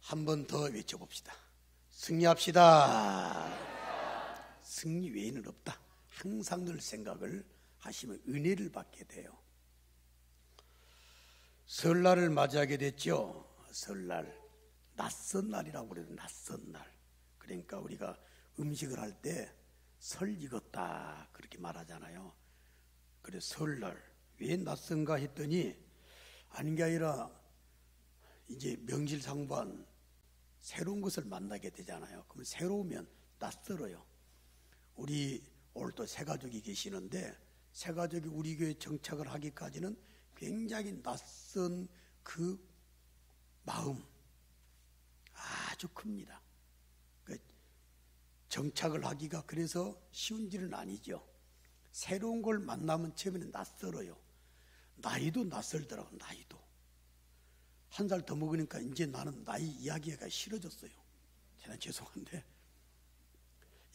한 번 더 외쳐봅시다. 승리합시다. 승리 외에는 없다. 항상 늘 생각을 하시면 은혜를 받게 돼요. 설날을 맞이하게 됐죠. 설날, 낯선 날이라고 그래요. 낯선 날. 그러니까 우리가 음식을 할 때 설 익었다 그렇게 말하잖아요. 그래서 설날 왜 낯선가 했더니 아닌 게 아니라 이제 명실상부한 새로운 것을 만나게 되잖아요. 그러면 새로우면 낯설어요. 우리 오늘 또 새가족이 계시는데 새가족이 우리 교회에 정착을 하기까지는 굉장히 낯선 그 마음 아주 큽니다. 정착을 하기가 그래서 쉬운 일은 아니죠. 새로운 걸 만나면 처음에는 낯설어요. 나이도 낯설더라고요. 나이도 한 살 더 먹으니까 이제 나는 나이 이야기가 싫어졌어요. 제가 죄송한데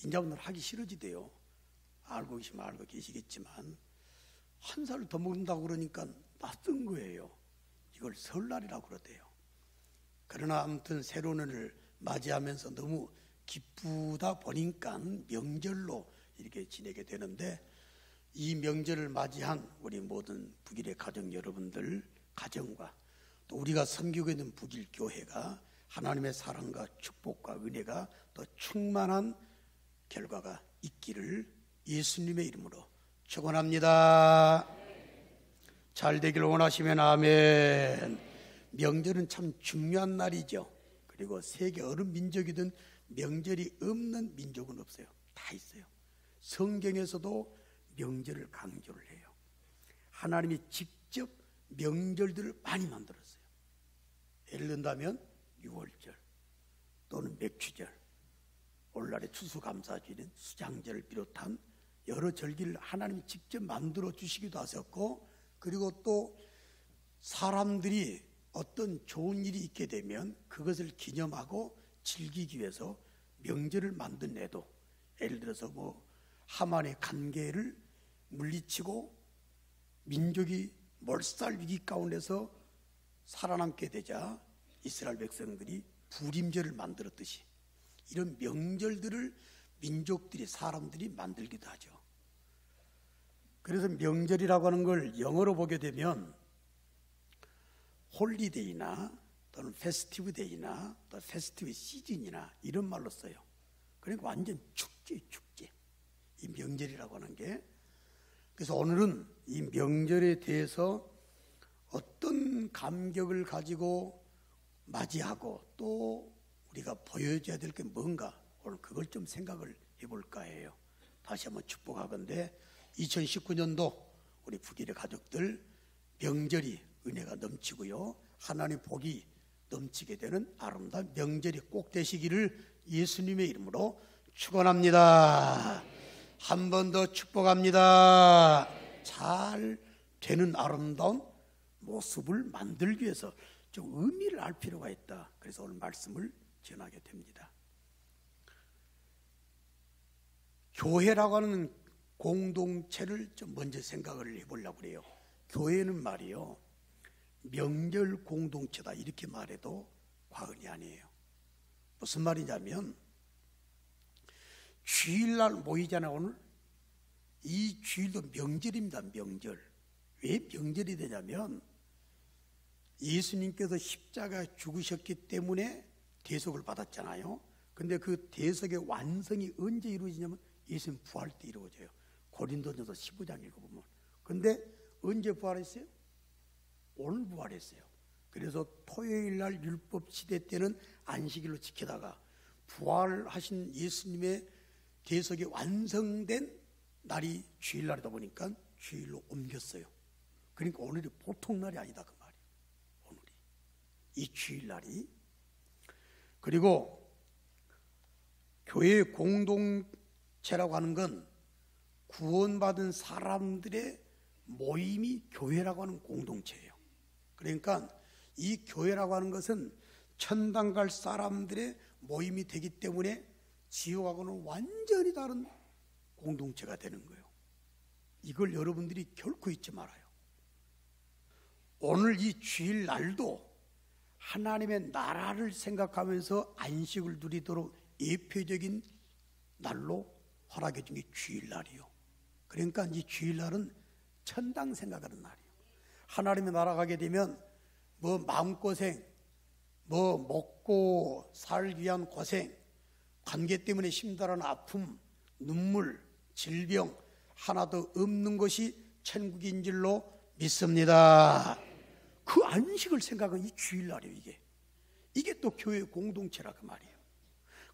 인자분들 하기 싫어지대요. 알고 계시면 알고 계시겠지만 한 살 더 먹는다고 그러니까 낯선 거예요. 이걸 설날이라고 그러대요. 그러나 아무튼 새로운 해를 맞이하면서 너무 기쁘다 보니까 명절로 이렇게 지내게 되는데 이 명절을 맞이한 우리 모든 북일의 가정 여러분들 가정과 또 우리가 섬기고 있는 북일 교회가 하나님의 사랑과 축복과 은혜가 더 충만한 결과가 있기를 예수님의 이름으로 축원합니다. 잘 되기를 원하시면 아멘. 명절은 참 중요한 날이죠. 그리고 세계 어느 민족이든 명절이 없는 민족은 없어요. 다 있어요. 성경에서도 명절을 강조를 해요. 하나님이 직접 명절들을 많이 만들었어요. 예를 든다면 6월절 또는 맥추절, 오늘날의 추수감사절인 수장절을 비롯한 여러 절기를 하나님이 직접 만들어 주시기도 하셨고, 그리고 또 사람들이 어떤 좋은 일이 있게 되면 그것을 기념하고 즐기기 위해서 명절을 만든 애도, 예를 들어서 하만의 간계를 물리치고 민족이 몰살 위기 가운데서 살아남게 되자 이스라엘 백성들이 부림절을 만들었듯이 이런 명절들을 민족들이 사람들이 만들기도 하죠. 그래서 명절이라고 하는 걸 영어로 보게 되면 홀리데이나 또는 페스티브 데이나 또 페스티브 시즌이나 이런 말로 써요. 그러니까 완전 축제, 이 명절이라고 하는 게. 그래서 오늘은 이 명절에 대해서 어떤 감격을 가지고 맞이하고 또 우리가 보여줘야 될 게 뭔가, 오늘 그걸 좀 생각을 해볼까 해요. 다시 한번 축복하건대 2019년도 우리 북일의 가족들 명절이 은혜가 넘치고요, 하나님의 복이 넘치게 되는 아름다운 명절이 꼭 되시기를 예수님의 이름으로 축원합니다. 한 번 더 축복합니다. 잘 되는 아름다운 모습을 만들기 위해서 좀 의미를 알 필요가 있다. 그래서 오늘 말씀을 전하게 됩니다. 교회라고 하는 공동체를 좀 먼저 생각을 해보려고 그래요. 교회는 말이요, 명절 공동체다 이렇게 말해도 과언이 아니에요. 무슨 말이냐면 주일날 모이잖아요. 오늘 이 주일도 명절입니다. 명절. 왜 명절이 되냐면 예수님께서 십자가에 죽으셨기 때문에 대속을 받았잖아요. 근데 그 대속의 완성이 언제 이루어지냐면 예수님 부활 때 이루어져요. 고린도전서 15장 읽어보면. 근데 언제 부활했어요? 오늘 부활했어요. 그래서 토요일날 율법 시대 때는 안식일로 지키다가 부활하신 예수님의 대속이 완성된 날이 주일날이다 보니까 주일로 옮겼어요. 그러니까 오늘이 보통 날이 아니다 그 말이에요. 오늘이 이 주일날이. 그리고 교회 공동체라고 하는 건 구원받은 사람들의 모임이 교회라고 하는 공동체예요. 그러니까 이 교회라고 하는 것은 천당 갈 사람들의 모임이 되기 때문에 지옥하고는 완전히 다른 공동체가 되는 거예요. 이걸 여러분들이 결코 잊지 말아요. 오늘 이 주일날도 하나님의 나라를 생각하면서 안식을 누리도록 예표적인 날로 허락해 준 게 주일날이요. 그러니까 이 주일날은 천당 생각하는 날이에요. 하나님의 나라 가게 되면 뭐 마음고생, 뭐 먹고 살기 위한 고생, 관계 때문에 힘들어하는 아픔, 눈물, 질병 하나도 없는 것이 천국인 줄로 믿습니다. 그 안식을 생각하는 이 주일날이에요. 이게 또 교회 공동체라 그 말이에요.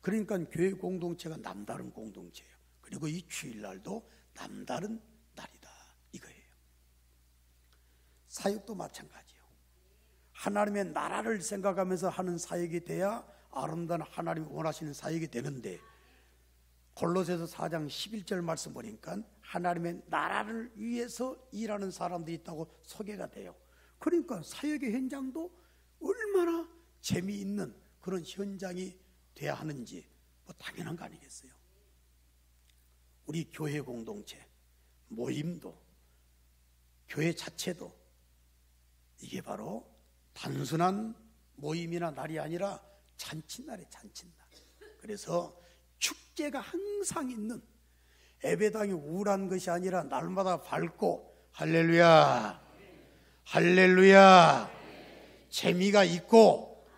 그러니까 교회 공동체가 남다른 공동체예요. 그리고 이 주일날도 남다른 날이다 이거예요. 사역도 마찬가지예요. 하나님의 나라를 생각하면서 하는 사역이 돼야 아름다운 하나님이 원하시는 사역이 되는데, 골로새서 4장 11절 말씀 보니까 하나님의 나라를 위해서 일하는 사람들이 있다고 소개가 돼요. 그러니까 사역의 현장도 얼마나 재미있는 그런 현장이 돼야 하는지 뭐 당연한 거 아니겠어요? 우리 교회 공동체, 모임도, 교회 자체도 이게 바로 단순한 모임이나 날이 아니라 잔칫날이에요. 잔칫날. 그래서 축제가 항상 있는, 예배당이 우울한 것이 아니라 날마다 밝고 할렐루야 할렐루야 재미가 있고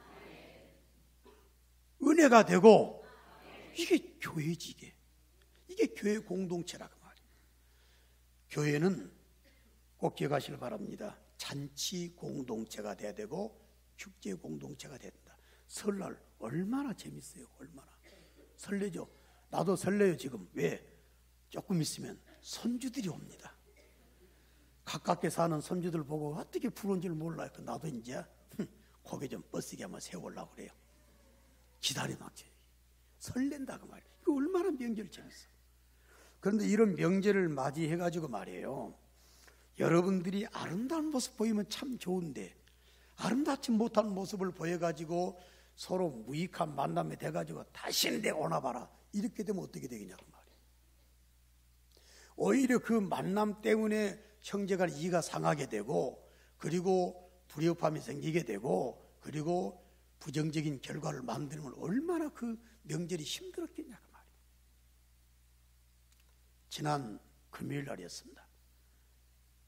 은혜가 되고, 이게 교회지. 이게 교회 공동체라고 말이에요. 교회는 꼭 기억하시길 바랍니다. 잔치 공동체가 돼야 되고 축제 공동체가 된다. 설날 얼마나 재밌어요. 얼마나 설레죠. 나도 설레요 지금. 왜? 조금 있으면 손주들이 옵니다. 가깝게 사는 손주들 보고 어떻게 부러운지를 몰라요. 나도 이제 고개 좀 뻗쓰게 한번 세우려고 그래요. 기다려놨지. 설렌다 그 말이에요. 이거 얼마나 명절 재밌어. 그런데 이런 명절을 맞이해가지고 말이에요, 여러분들이 아름다운 모습 보이면 참 좋은데 아름답지 못한 모습을 보여가지고 서로 무익한 만남이 돼가지고 다시는 내가 오나봐라 이렇게 되면 어떻게 되겠냐고 말이에요. 오히려 그 만남 때문에 형제간 이가 상하게 되고, 그리고 불협화음이 생기게 되고, 그리고 부정적인 결과를 만드는 얼마나 그 명절이 힘들었겠냐고 말이에요. 지난 금요일 날이었습니다.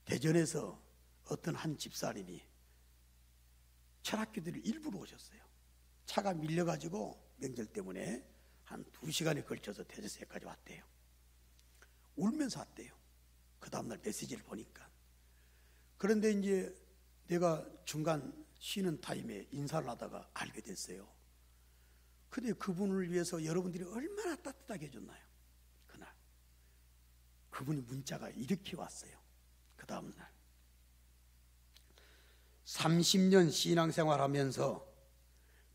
대전에서 어떤 한 집사님이 철학교들을 일부러 오셨어요. 차가 밀려가지고 명절 때문에 한 2시간에 걸쳐서 대전에까지 왔대요. 울면서 왔대요. 그 다음날 메시지를 보니까. 그런데 이제 내가 중간 쉬는 타임에 인사를 하다가 알게 됐어요. 근데 그분을 위해서 여러분들이 얼마나 따뜻하게 해줬나요? 그날 그분이 문자가 이렇게 왔어요. 그 다음날 30년 신앙생활하면서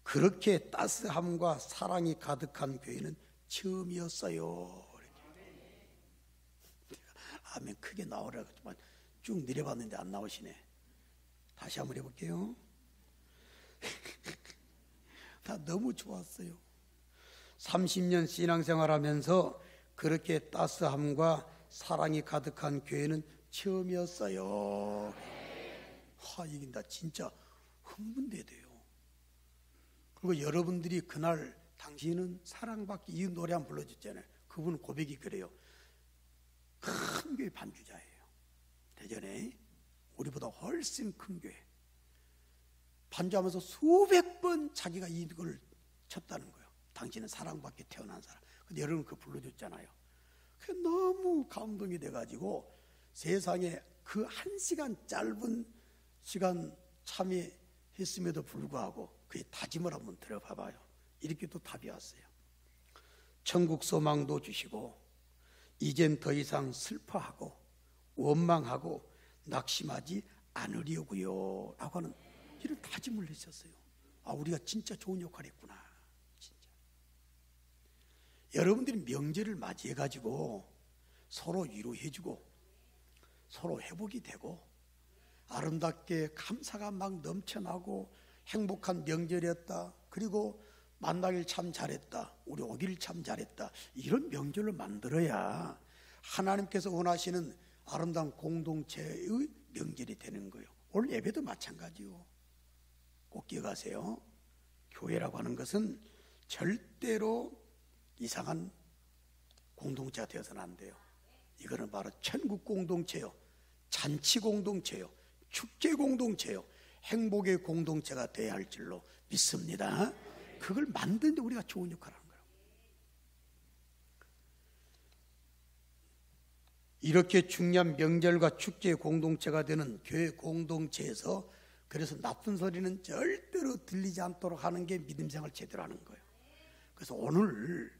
그렇게 따스함과 사랑이 가득한 교회는 처음이었어요. 아멘 크게 나오라고 했지만 쭉 내려봤는데 안 나오시네. 다시 한번 해볼게요. 다 너무 좋았어요. 30년 신앙생활하면서 그렇게 따스함과 사랑이 가득한 교회는 처음이었어요. 이게 나 진짜 흥분돼야 돼요. 그리고 여러분들이 그날 당신은 사랑받기 이 노래 한 불러줬잖아요. 그분 고백이 그래요. 큰 교회 반주자예요. 대전에 우리보다 훨씬 큰 교회. 반주하면서 수백 번 자기가 이걸 쳤다는 거예요. 당신은 사랑받게 태어난 사람. 근데 여러분 그거 불러줬잖아요. 그게 너무 감동이 돼가지고 세상에 그 1시간 짧은 시간 참여했음에도 불구하고 그의 다짐을 한번 들어봐봐요. 이렇게 또 답이 왔어요. 천국 소망도 주시고 이젠 더 이상 슬퍼하고 원망하고 낙심하지 않으려고요 라고 하는 이런 다짐을 하셨어요. 우리가 진짜 좋은 역할을 했구나. 진짜. 여러분들이 명절을 맞이해가지고 서로 위로해주고 서로 회복이 되고 아름답게 감사가 막 넘쳐나고 행복한 명절이었다. 그리고 만나길 참 잘했다. 우리 오길 참 잘했다. 이런 명절을 만들어야 하나님께서 원하시는 아름다운 공동체의 명절이 되는 거예요. 오늘 예배도 마찬가지요. 꼭 기억하세요. 교회라고 하는 것은 절대로 이상한 공동체가 되어서는 안 돼요. 이거는 바로 천국 공동체요, 잔치 공동체요, 축제 공동체요, 행복의 공동체가 되어야 할 줄로 믿습니다. 그걸 만드는데 우리가 좋은 역할을 하는 거예요. 이렇게 중요한 명절과 축제의 공동체가 되는 교회 공동체에서 그래서 나쁜 소리는 절대로 들리지 않도록 하는 게 믿음 생활 제대로 하는 거예요. 그래서 오늘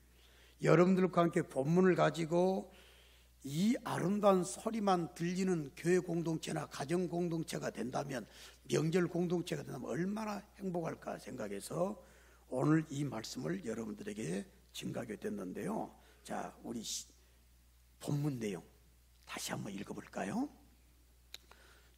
여러분들과 함께 본문을 가지고 이 아름다운 소리만 들리는 교회 공동체나 가정 공동체가 된다면, 명절 공동체가 된다면 얼마나 행복할까 생각해서 오늘 이 말씀을 여러분들에게 증가하게 됐는데요. 자, 우리 본문 내용 다시 한번 읽어볼까요?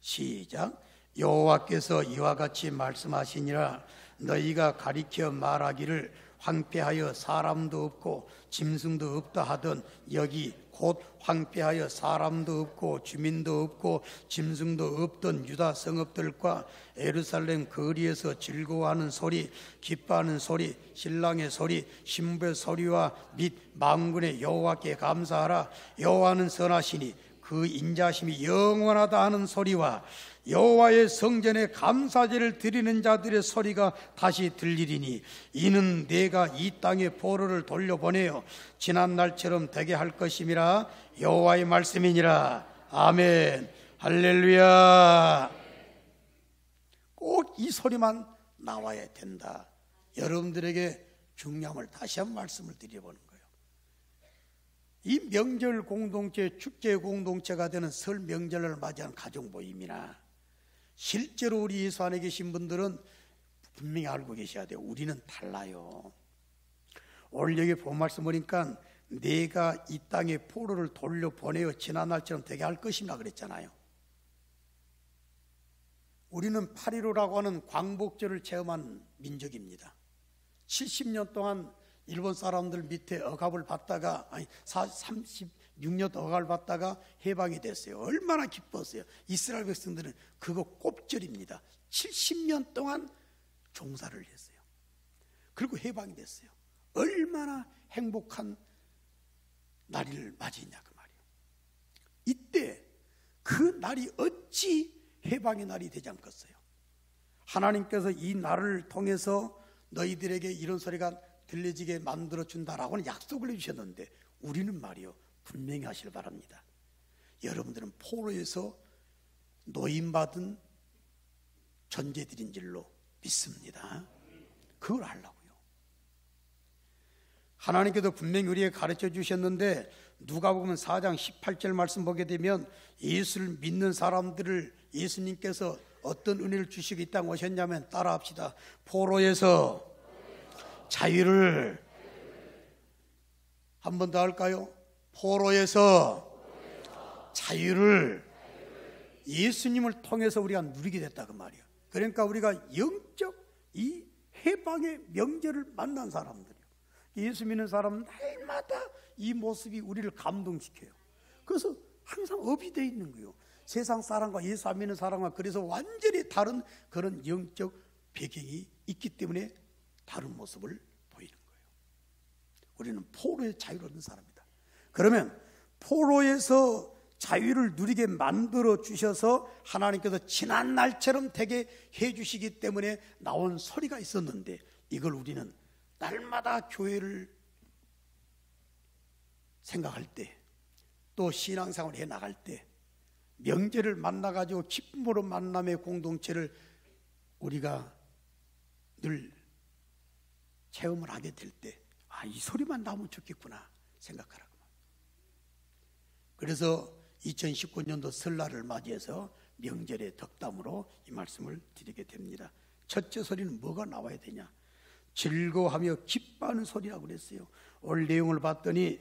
시작. 여호와께서 이와 같이 말씀하시니라. 너희가 가리켜 말하기를 황폐하여 사람도 없고 짐승도 없다 하던 여기 곧 황폐하여 사람도 없고 주민도 없고 짐승도 없던 유다 성읍들과 예루살렘 거리에서 즐거워하는 소리, 기뻐하는 소리, 신랑의 소리, 신부의 소리와 및 만군의 여호와께 감사하라. 여호와는 선하시니 그 인자심이 영원하다 하는 소리와 여호와의 성전에 감사제를 드리는 자들의 소리가 다시 들리리니 이는 내가 이 땅에 포로를 돌려보내어 지난 날처럼 되게 할 것임이라. 여호와의 말씀이니라. 아멘. 할렐루야. 꼭 이 소리만 나와야 된다. 여러분들에게 중요함을 다시 한 말씀을 드려보는 거예요. 이 명절 공동체, 축제 공동체가 되는 설 명절을 맞이한 가족 모임이나 실제로 우리 예수 안에 계신 분들은 분명히 알고 계셔야 돼요. 우리는 달라요. 오늘 여기 본 말씀 보니까 내가 이 땅에 포로를 돌려보내어 지난 날처럼 되게 할 것이라 그랬잖아요. 우리는 8.15라고 하는 광복절을 체험한 민족입니다. 70년 동안 일본 사람들 밑에 억압을 받다가 36년 억압을 받다가 해방이 됐어요. 얼마나 기뻤어요. 이스라엘 백성들은 그거 꼽절입니다. 70년 동안 종사를 했어요. 그리고 해방이 됐어요. 얼마나 행복한 날을 맞이했냐 그 말이에요. 이때 그 날이 어찌 해방의 날이 되지 않겠어요? 하나님께서 이 날을 통해서 너희들에게 이런 소리가 들려지게 만들어준다라고는 약속을 해주셨는데 우리는 말이요 분명히 하시길 바랍니다. 여러분들은 포로에서 노임받은 존재들인 줄로 믿습니다. 그걸 하려고요. 하나님께서 분명히 우리에게 가르쳐 주셨는데 누가복음 4장 18절 말씀 보게 되면 예수를 믿는 사람들을 예수님께서 어떤 은혜를 주시고 이 땅에 오셨냐면 따라합시다. 포로에서 자유를 한 번 더 할까요? 포로에서 자유를 예수님을 통해서 우리가 누리게 됐다 그 말이에요. 그러니까 우리가 영적 이 해방의 명절을 만난 사람들이에요. 예수 믿는 사람은 날마다 이 모습이 우리를 감동시켜요. 그래서 항상 업이 되어 있는 거예요. 세상 사람과 예수 안 믿는 사람과 그래서 완전히 다른 그런 영적 배경이 있기 때문에 다른 모습을 보이는 거예요. 우리는 포로의 자유를 얻는 사람이다. 그러면 포로에서 자유를 누리게 만들어 주셔서 하나님께서 지난 날처럼 되게 해 주시기 때문에 나온 소리가 있었는데 이걸 우리는 날마다 교회를 생각할 때 또 신앙생활을 해 나갈 때 명절을 만나가지고 기쁨으로 만남의 공동체를 우리가 늘 체험을 하게 될 때 이 소리만 나오면 좋겠구나 생각하라고. 그래서 2019년도 설날을 맞이해서 명절의 덕담으로 이 말씀을 드리게 됩니다. 첫째 소리는 뭐가 나와야 되냐? 즐거워하며 기뻐하는 소리라고 그랬어요. 오늘 내용을 봤더니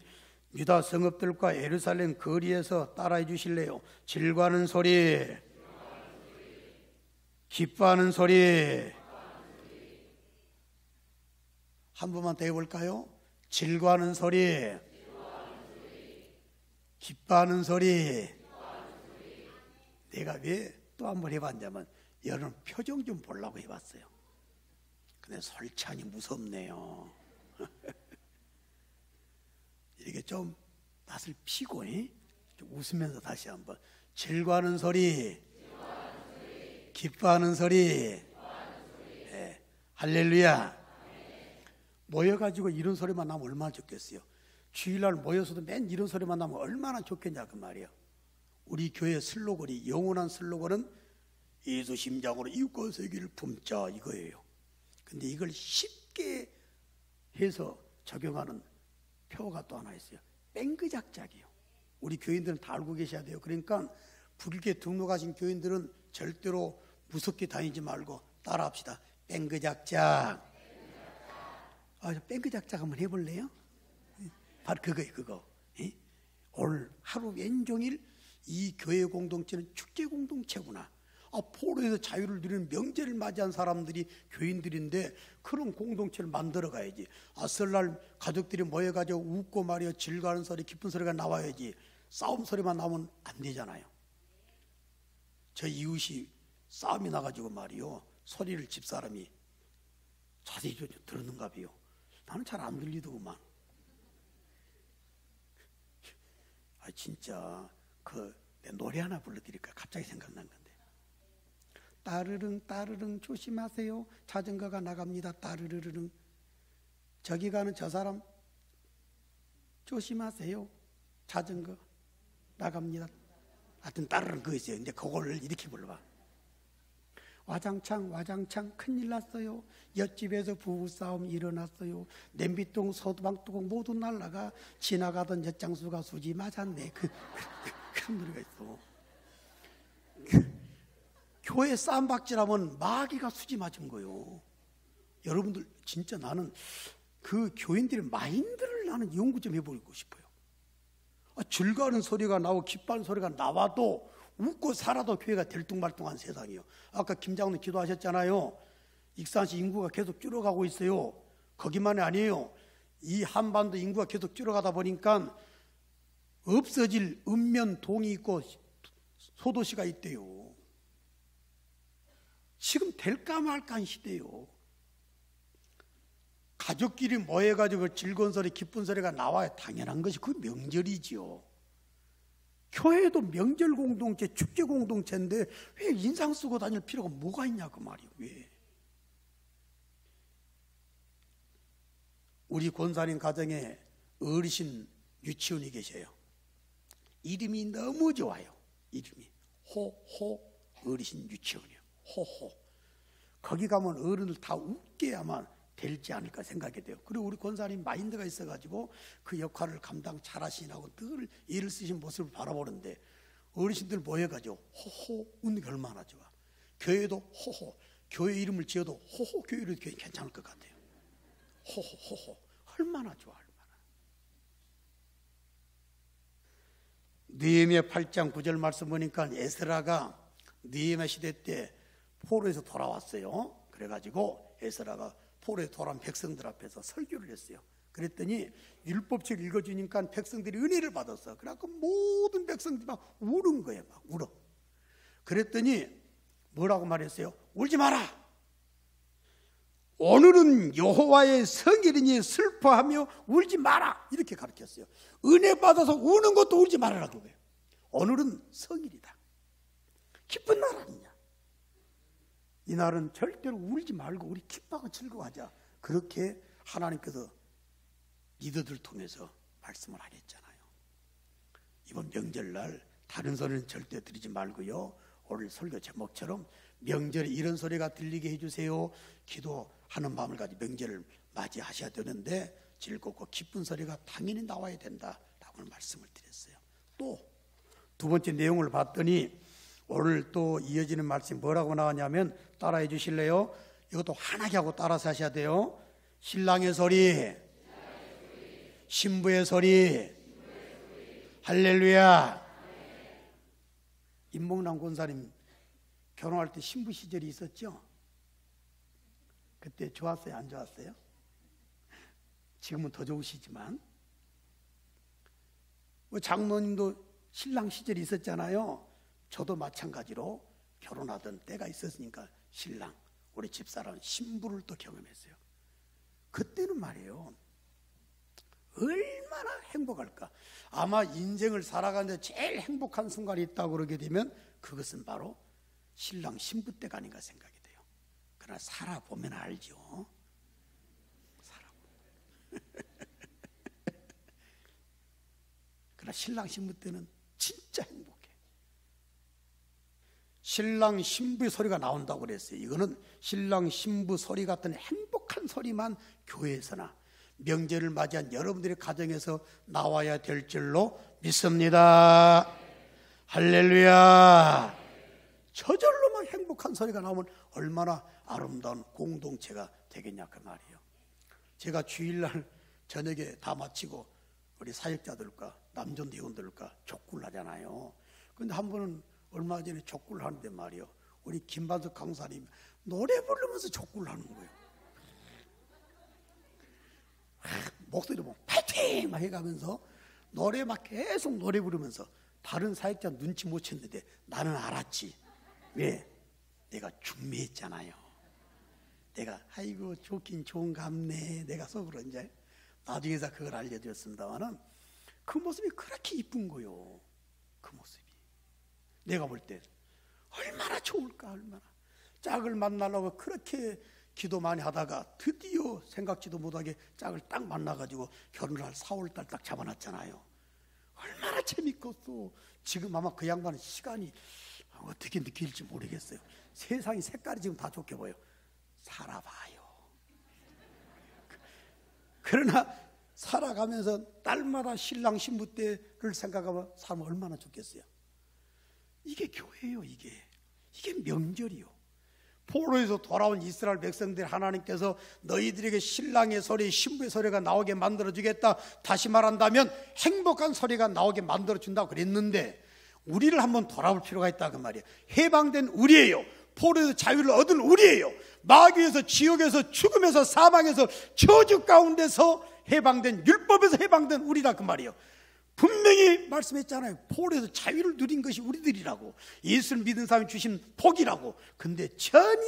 유다 성읍들과 예루살렘 거리에서 따라해 주실래요? 즐거워하는 소리, 기뻐하는 소리. 한 번만 더 해볼까요? 즐거워하는 소리, 기뻐하는 소리. 내가 왜 또 한 번 해봤냐면 여러분 표정 좀 보려고 해봤어요. 근데 솔찬히 무섭네요. 이렇게 좀 낯을 피고 좀 웃으면서 다시 한번 즐거워하는 소리, 기뻐하는 소리. 네. 할렐루야. 모여가지고 이런 소리만 나면 얼마나 좋겠어요. 주일날 모여서도 맨 이런 소리만 나면 얼마나 좋겠냐 그 말이에요. 우리 교회 슬로건이, 영원한 슬로건은 예수 심장으로 이웃과 세계를 품자 이거예요. 근데 이걸 쉽게 해서 적용하는 표가 또 하나 있어요. 뺑그작작이에요. 우리 교인들은 다 알고 계셔야 돼요. 그러니까 불교에 등록하신 교인들은 절대로 무섭게 다니지 말고 따라합시다. 뺑그작작. 뺑그작작 한번 해볼래요? 바로 그거예요, 그거. 오늘 하루 왼종일 이 교회 공동체는 축제 공동체구나. 포로에서 자유를 누리는 명제를 맞이한 사람들이 교인들인데 그런 공동체를 만들어 가야지. 설날 가족들이 모여가지고 웃고 말이요, 즐거워하는 소리, 기쁜 소리가 나와야지. 싸움 소리만 나오면 안 되잖아요. 저 이웃이 싸움이 나가지고 말이요, 소리를 집사람이 자세히 좀 들었는가 봐요. 나는 잘 안 들리더구만. 진짜 내 노래 하나 불러드릴까 갑자기 생각난 건데. 따르릉 따르릉 조심하세요. 자전거가 나갑니다. 따르르르릉. 저기 가는 저 사람 조심하세요. 자전거 나갑니다. 하여튼 따르릉 그거 있어요. 근데 그걸 이렇게 불러봐. 와장창 와장창 큰일 났어요. 옆집에서 부부싸움 일어났어요. 냄비통 소두방뚜껑 모두 날라가 지나가던 엿장수가 수지 맞았네. 그런 노래가 있어. 교회 싸움박질하면 마귀가 수지 맞은 거예요. 여러분들 진짜 나는 그 교인들의 마인드를 나는 연구 좀 해보고 싶어요. 즐거워하는 소리가 나오고 기뻐하는 소리가 나와도 웃고 살아도 교회가 들뚱말뚱한 세상이에요. 아까 김 장로님 기도하셨잖아요. 익산시 인구가 계속 줄어가고 있어요. 거기만이 아니에요. 이 한반도 인구가 계속 줄어가다 보니까 없어질 읍면 동이 있고 소도시가 있대요. 지금 될까 말까 한 시대요. 가족끼리 모여가지고 즐거운 소리, 기쁜 소리가 나와야 당연한 것이 그 명절이지요. 교회도 명절 공동체, 축제 공동체인데 왜 인상 쓰고 다닐 필요가 뭐가 있냐 그 말이에요. 왜? 우리 권사님 가정에 어르신 유치원이 계셔요. 이름이 너무 좋아요. 이름이 호호 어르신 유치원이에요. 호호. 거기 가면 어른을 다 웃게 하면 되지 않을까 생각이 돼요. 그리고 우리 권사님 마인드가 있어가지고 그 역할을 감당 잘하시라고 늘 일을 쓰신 모습을 바라보는데 어르신들 모여가지고 호호 웃는 게 얼마나 좋아. 교회도 호호, 교회 이름을 지어도 호호 교회로 괜찮을 것 같아요. 호호 얼마나 좋아. 얼마나. 느헤미야 8장 9절 말씀 보니까 에스라가 느헤미야 시대 때 포로에서 돌아왔어요. 그래가지고 에스라가 포로에 돌아온 백성들 앞에서 설교를 했어요. 그랬더니 율법책 읽어주니까 백성들이 은혜를 받았어. 그래갖고 모든 백성들이 막 우는 거예요. 막 울어. 그랬더니 뭐라고 말했어요? 울지 마라. 오늘은 여호와의 성일이니 슬퍼하며 울지 마라. 이렇게 가르쳤어요. 은혜 받아서 우는 것도 울지 말아라고 해요. 오늘은 성일이다. 기쁜 날 아니냐. 이 날은 절대로 울지 말고 우리 기뻐하고 즐거워하자. 그렇게 하나님께서 리더들 통해서 말씀을 하겠잖아요. 이번 명절날 다른 소리는 절대 들리지 말고요. 오늘 설교 제목처럼 명절에 이런 소리가 들리게 해주세요. 기도하는 마음을 가지고 명절을 맞이하셔야 되는데 즐겁고 기쁜 소리가 당연히 나와야 된다라고 말씀을 드렸어요. 또 두 번째 내용을 봤더니 오늘 또 이어지는 말씀이 뭐라고 나왔냐면 따라해 주실래요? 이것도 환하게 하고 따라서 하셔야 돼요. 신랑의 소리, 신부의 소리, 할렐루야. 임목남 권사님 결혼할 때 신부 시절이 있었죠? 그때 좋았어요? 안 좋았어요? 지금은 더 좋으시지만 장로님도 신랑 시절이 있었잖아요. 저도 마찬가지로 결혼하던 때가 있었으니까 신랑 우리 집사람 신부를 또 경험했어요. 그때는 말이에요, 얼마나 행복할까. 아마 인생을 살아가는데 제일 행복한 순간이 있다고 그러게 되면 그것은 바로 신랑 신부 때가 아닌가 생각이 돼요. 그러나 살아보면 알죠. 그러나 신랑 신부 때는 진짜 행복해. 신랑 신부의 소리가 나온다고 그랬어요. 이거는 신랑 신부 소리 같은 행복한 소리만 교회에서나 명절을 맞이한 여러분들의 가정에서 나와야 될 줄로 믿습니다. 할렐루야. 저절로 막 행복한 소리가 나오면 얼마나 아름다운 공동체가 되겠냐 그 말이에요. 제가 주일날 저녁에 다 마치고 우리 사역자들과 남전 대원들과 족구를 하잖아요. 근데 한 번은 얼마 전에 족구를 하는데 말이요, 우리 김반석 강사님 노래 부르면서 족구를 하는 거예요. 목소리 보면 파이팅! 막 해가면서 노래 막 계속 노래 부르면서 다른 사역자 눈치 못 챘는데 나는 알았지. 왜? 내가 중매했잖아요. 내가 아이고 좋긴 좋은갑네. 내가 속으로 이제 나중에서 그걸 알려드렸습니다만은 그 모습이 그렇게 이쁜 거요. 그 모습이 내가 볼 때 얼마나 좋을까. 얼마나 짝을 만나려고 그렇게 기도 많이 하다가 드디어 생각지도 못하게 짝을 딱 만나가지고 결혼을 할 4월달 딱 잡아놨잖아요. 얼마나 재밌겠어. 지금 아마 그 양반은 시간이 어떻게 느낄지 모르겠어요. 세상이 색깔이 지금 다 좋게 보여. 살아봐요. 그러나 살아가면서 딸마다 신랑 신부 때를 생각하면 살면 얼마나 좋겠어요. 이게 교회예요. 이게 명절이요. 포로에서 돌아온 이스라엘 백성들 하나님께서 너희들에게 신랑의 소리, 신부의 소리가 나오게 만들어주겠다. 다시 말한다면 행복한 소리가 나오게 만들어준다고 그랬는데 우리를 한번 돌아볼 필요가 있다 그 말이에요. 해방된 우리예요. 포로에서 자유를 얻은 우리예요. 마귀에서, 지옥에서, 죽음에서, 사망에서, 저주 가운데서 해방된, 율법에서 해방된 우리다 그 말이에요. 분명히 말씀했잖아요. 포로에서 자유를 누린 것이 우리들이라고. 예수를 믿은 사람이 주신 복이라고. 근데 전혀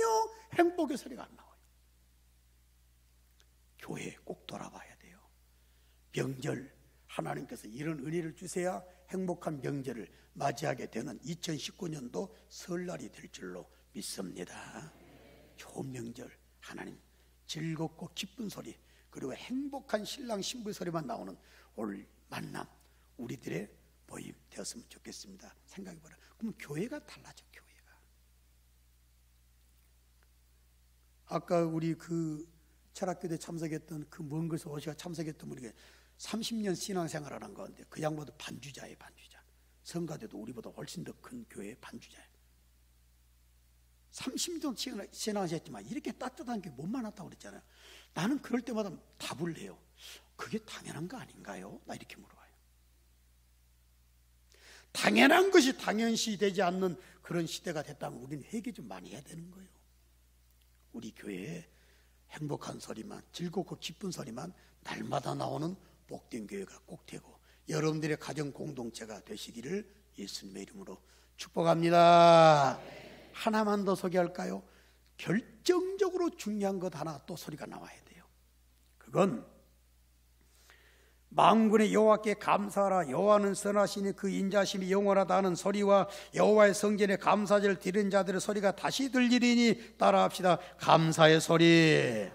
행복의 소리가 안 나와요. 교회에 꼭 돌아봐야 돼요. 명절, 하나님께서 이런 은혜를 주셔야 행복한 명절을 맞이하게 되는 2019년도 설날이 될 줄로 믿습니다. 좋은 명절, 하나님 즐겁고 기쁜 소리, 그리고 행복한 신랑 신부의 소리만 나오는 오늘 만남, 우리들의 모임 되었으면 좋겠습니다. 생각해보라. 그럼 교회가 달라져. 교회가 아까 우리 그 철학교대 참석했던 그 먼 곳에서 오시가 참석했던 분에게 30년 신앙생활을 한 가운데 그 양반도 반주자예요. 반주자. 성가대도 우리보다 훨씬 더 큰 교회의 반주자예요. 30년 신앙하셨지만 이렇게 따뜻한 게 못 만났다고 그랬잖아요. 나는 그럴 때마다 답을 해요. 그게 당연한 거 아닌가요? 나 이렇게 물어봐요. 당연한 것이 당연시 되지 않는 그런 시대가 됐다면 우리는 회개 좀 많이 해야 되는 거예요. 우리 교회에 행복한 소리만, 즐겁고 기쁜 소리만 날마다 나오는 복된 교회가 꼭 되고 여러분들의 가정 공동체가 되시기를 예수님의 이름으로 축복합니다. 하나만 더 소개할까요? 결정적으로 중요한 것 하나 또 소리가 나와야 돼요. 그건 만군의 여호와께 감사하라. 여호와는 선하시니 그 인자심이 영원하다 하는 소리와 여호와의 성전에 감사제를 드리는 자들의 소리가 다시 들리리니 따라합시다. 감사의 소리.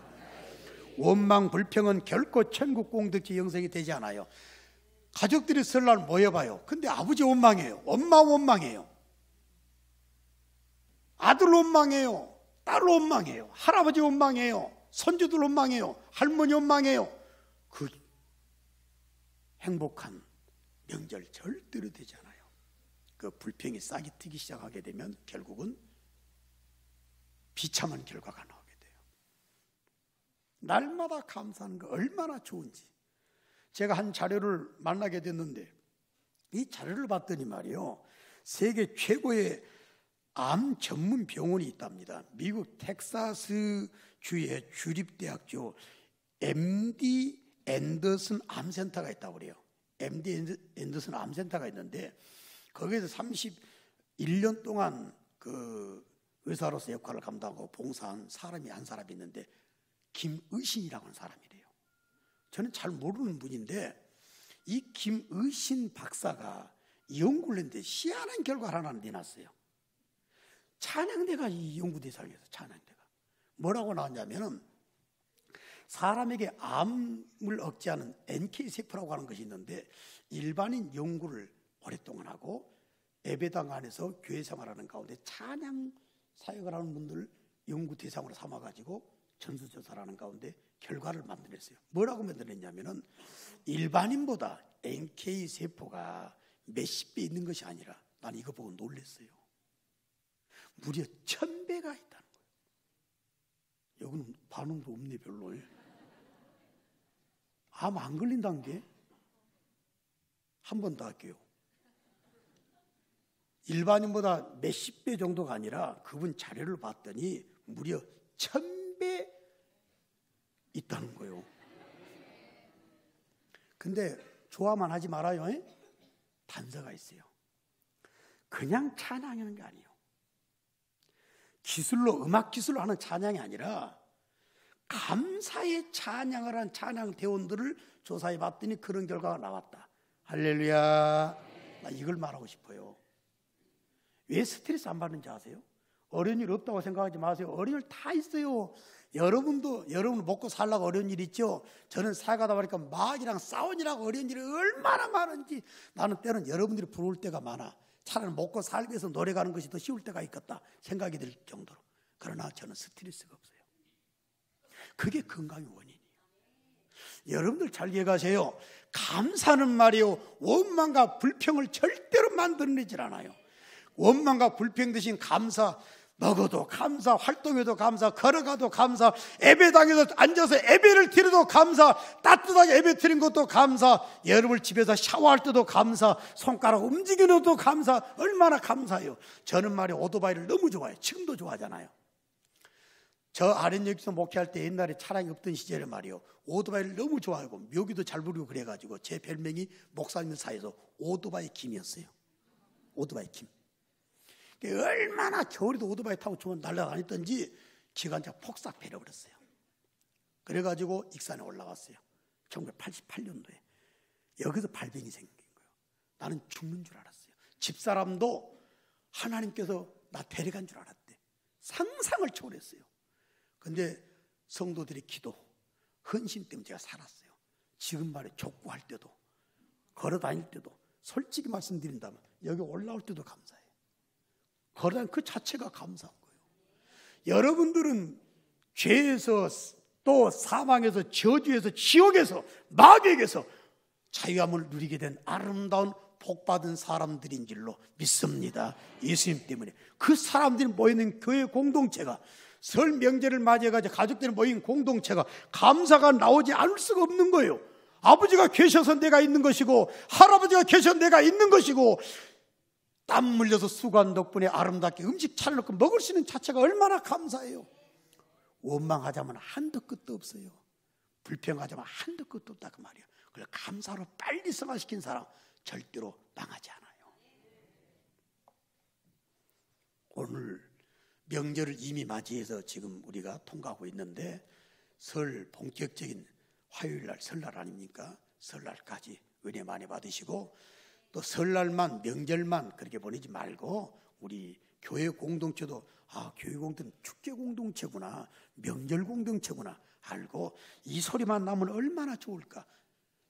원망 불평은 결코 천국 공덕지 영생이 되지 않아요. 가족들이 설날 모여봐요. 근데 아버지 원망해요. 엄마 원망해요. 아들 원망해요. 딸 원망해요. 할아버지 원망해요. 손주들 원망해요. 할머니 원망해요. 그 행복한 명절 절대로 되지 않아요. 그 불평이 싹이 트기 시작하게 되면 결국은 비참한 결과가 나오게 돼요. 날마다 감사하는 거 얼마나 좋은지. 제가 한 자료를 만나게 됐는데 이 자료를 봤더니 말이요, 세계 최고의 암 전문 병원이 있답니다. 미국 텍사스 주의 주립대학교 MD 앤더슨 암센터가 있다고 그래요. MD 앤더슨 암센터가 있는데 거기에서 31년 동안 그 의사로서 역할을 감당하고 봉사한 사람이 한 사람이 있는데 김의신이라고 하는 사람이래요. 저는 잘 모르는 분인데 이 김의신 박사가 연구를 했는데 희한한 결과를 하나 내놨어요. 찬양대가 이 연구 대상이었어요. 찬양대가 뭐라고 나왔냐면은 사람에게 암을 억제하는 NK세포라고 하는 것이 있는데 일반인 연구를 오랫동안 하고 예배당 안에서 교회 생활하는 가운데 찬양 사역을 하는 분들을 연구 대상으로 삼아가지고 전수조사를 하는 가운데 결과를 만들었어요. 뭐라고 만들었냐면은 일반인보다 NK세포가 몇십 배 있는 것이 아니라 난 이거 보고 놀랐어요. 무려 1000배가 있다는 거예요. 여기는 반응도 없네 별로. 암 안 걸린다는 게 한 번 더 할게요. 일반인보다 몇십 배 정도가 아니라 그분 자료를 봤더니 무려 1000배 있다는 거예요. 근데 좋아만 하지 말아요. 단서가 있어요. 그냥 찬양하는 게 아니에요. 기술로 음악 기술로 하는 찬양이 아니라 감사의 찬양을 한 찬양 대원들을 조사해 봤더니 그런 결과가 나왔다. 할렐루야. 나 이걸 말하고 싶어요. 왜 스트레스 안 받는지 아세요? 어려운 일 없다고 생각하지 마세요. 어려운 일 다 있어요. 여러분 먹고 살라고 어려운 일 있죠. 저는 살아가다 보니까 마귀랑 싸우느라고 어려운 일이 얼마나 많은지 나는 때는 여러분들이 부러울 때가 많아. 차라리 먹고 살기 위해서 노력하는 것이 더 쉬울 때가 있겠다 생각이 들 정도로. 그러나 저는 스트레스가 없어요. 그게 건강의 원인이에요. 여러분들 잘 이해가세요. 감사는 말이요 원망과 불평을 절대로 만들어내질 않아요. 원망과 불평 대신 감사, 먹어도 감사, 활동해도 감사, 걸어가도 감사, 예배당에서 앉아서 예배를 드려도 감사, 따뜻하게 예배 드린 것도 감사, 여러분 집에서 샤워할 때도 감사, 손가락 움직이는 것도 감사. 얼마나 감사해요. 저는 말이요 오토바이를 너무 좋아해요. 지금도 좋아하잖아요. 저 아랫역에서 목회할 때 옛날에 차량이 없던 시절에 말이요 오토바이를 너무 좋아하고 묘기도 잘 부르고 그래가지고 제 별명이 목사님 사이에서 오토바이 김이었어요. 오토바이 김. 얼마나 겨울에도 오토바이 타고 좋은 날아다녔던지 기관차 폭삭 배려버렸어요. 그래가지고 익산에 올라갔어요. 1988년도에. 여기서 발병이 생긴 거예요. 나는 죽는 줄 알았어요. 집사람도 하나님께서 나 데려간 줄 알았대. 상상을 초월했어요. 근데 성도들의 기도, 헌신 때문에 제가 살았어요. 지금 말에 족구할 때도 걸어 다닐 때도 솔직히 말씀드린다면 여기 올라올 때도 감사해요. 걸어다니는 그 자체가 감사한 거예요. 여러분들은 죄에서 또 사망에서 저주에서 지옥에서 마귀에게서 자유함을 누리게 된 아름다운 복받은 사람들인 줄로 믿습니다. 예수님 때문에. 그 사람들이 모이는 교회 공동체가 설 명절을 맞이해가지고 가족들이 모인 공동체가 감사가 나오지 않을 수가 없는 거예요. 아버지가 계셔서 내가 있는 것이고 할아버지가 계셔서 내가 있는 것이고 땀 물려서 수고한 덕분에 아름답게 음식 차려놓고 먹을 수 있는 자체가 얼마나 감사해요. 원망하자면 한도 끝도 없어요. 불평하자면 한도 끝도 없다 그 말이에요. 그래서 감사로 빨리 승화시킨 사람 절대로 망하지 않아요. 오늘 명절을 이미 맞이해서 지금 우리가 통과하고 있는데 설 본격적인 화요일날 설날 아닙니까? 설날까지 은혜 많이 받으시고 또 설날만 명절만 그렇게 보내지 말고 우리 교회 공동체도 교회 공동체는 축제 공동체구나 명절 공동체구나 알고 이 소리만 나면 얼마나 좋을까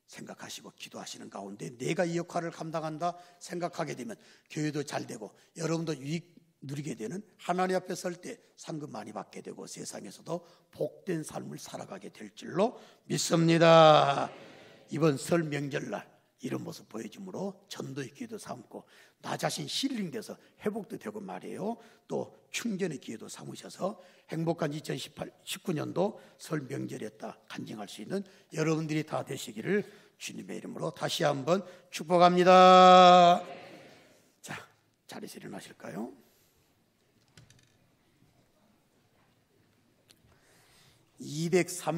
생각하시고 기도하시는 가운데 내가 이 역할을 감당한다 생각하게 되면 교회도 잘 되고 여러분도 유익 누리게 되는 하나님 앞에 설 때 상급 많이 받게 되고 세상에서도 복된 삶을 살아가게 될 줄로 믿습니다. 이번 설 명절날 이런 모습 보여줌으로 전도의 기회도 삼고 나 자신 힐링돼서 회복도 되고 말이에요. 또 충전의 기회도 삼으셔서 행복한 2019년도 설 명절이었다 간증할 수 있는 여러분들이 다 되시기를 주님의 이름으로 다시 한번 축복합니다. 자, 자리에서 일어나실까요? 203